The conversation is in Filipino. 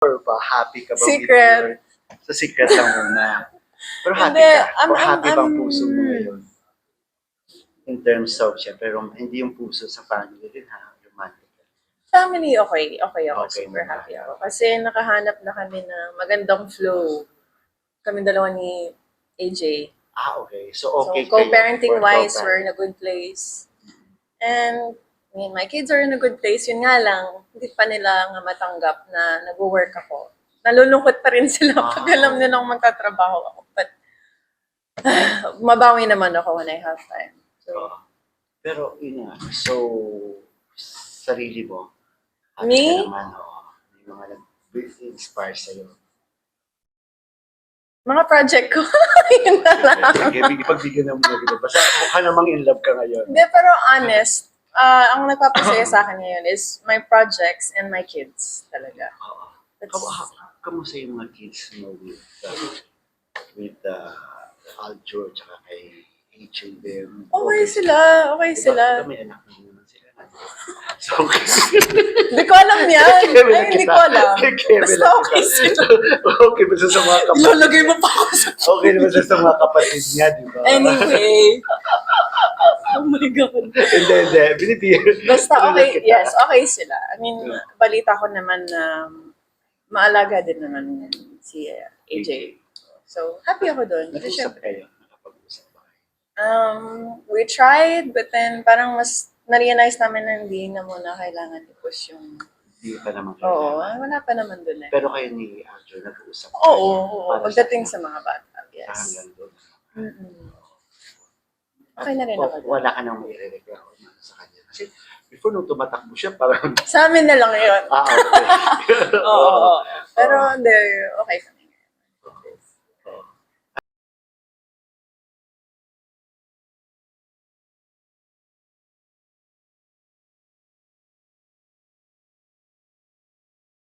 Or ba, happy ka ba Secret. Sa secret lang muna. Pero happy Hindi, ka? O happy bang puso mo ngayon? In terms of, syempre, hindi yung puso sa family din ha, romantic. Family, okay. Okay ako. Okay Super naman. happy ako. Kasi nakahanap na kami ng magandang flow. Kami dalawa ni AJ. Okay. So, okay So, co-parenting kayo. wise, we're in a good place. And, I mean, my kids are in a good place. Yun nga lang, hindi pa nila nga matanggap na nag-work ako. Nalulungkot pa rin sila pag alam nilang magtatrabaho ako. But, mabawi naman ako when I have time. So, Pero, yun nga. So, sarili mo. Happy Me? ka naman, may mga nag-inspire sa'yo. mga project ko, yun na lang. Pagbigyan ng mga basta mukha namang in love ka ngayon. Hindi, pero honest, ang nagpapasaya sa akin ngayon is my projects and my kids talaga. Kamusta yung mga kids mo with Aljo at saka kay H&M? Okay sila, okay sila. May anak na naman sila. So, okay. Hindi ko alam yan. Ay, hindi ko alam. Basta okay sila. Okay, basta sa mga kapatid. Ilalagay mo pa ako sa Okay, basta sa mga kapatid niya, di ba? Anyway. Oh my God. Hindi. Binibigyan. Basta okay, yes, okay sila. I mean, balita ko naman na maalaga din naman si AJ. So, happy ako doon. Nag-usap kayo? Nakapag-usap ba kayo? We tried, but then parang mas na-realize namin na hindi na muna kailangan i-push yung... Hindi pa naman Oo, kailangan. wala pa naman doon eh. Pero kayo ni Aljo, nag-usap kayo? Oo, pagdating sa mga bata, yes. Hanggang doon. Okay na rin ako. Wala ka nang i-reklamo sa kanya. Kasi before nung tumatakbo siya, parang... Sa amin na lang yun. Okay. Oo. Pero hindi, okay kami.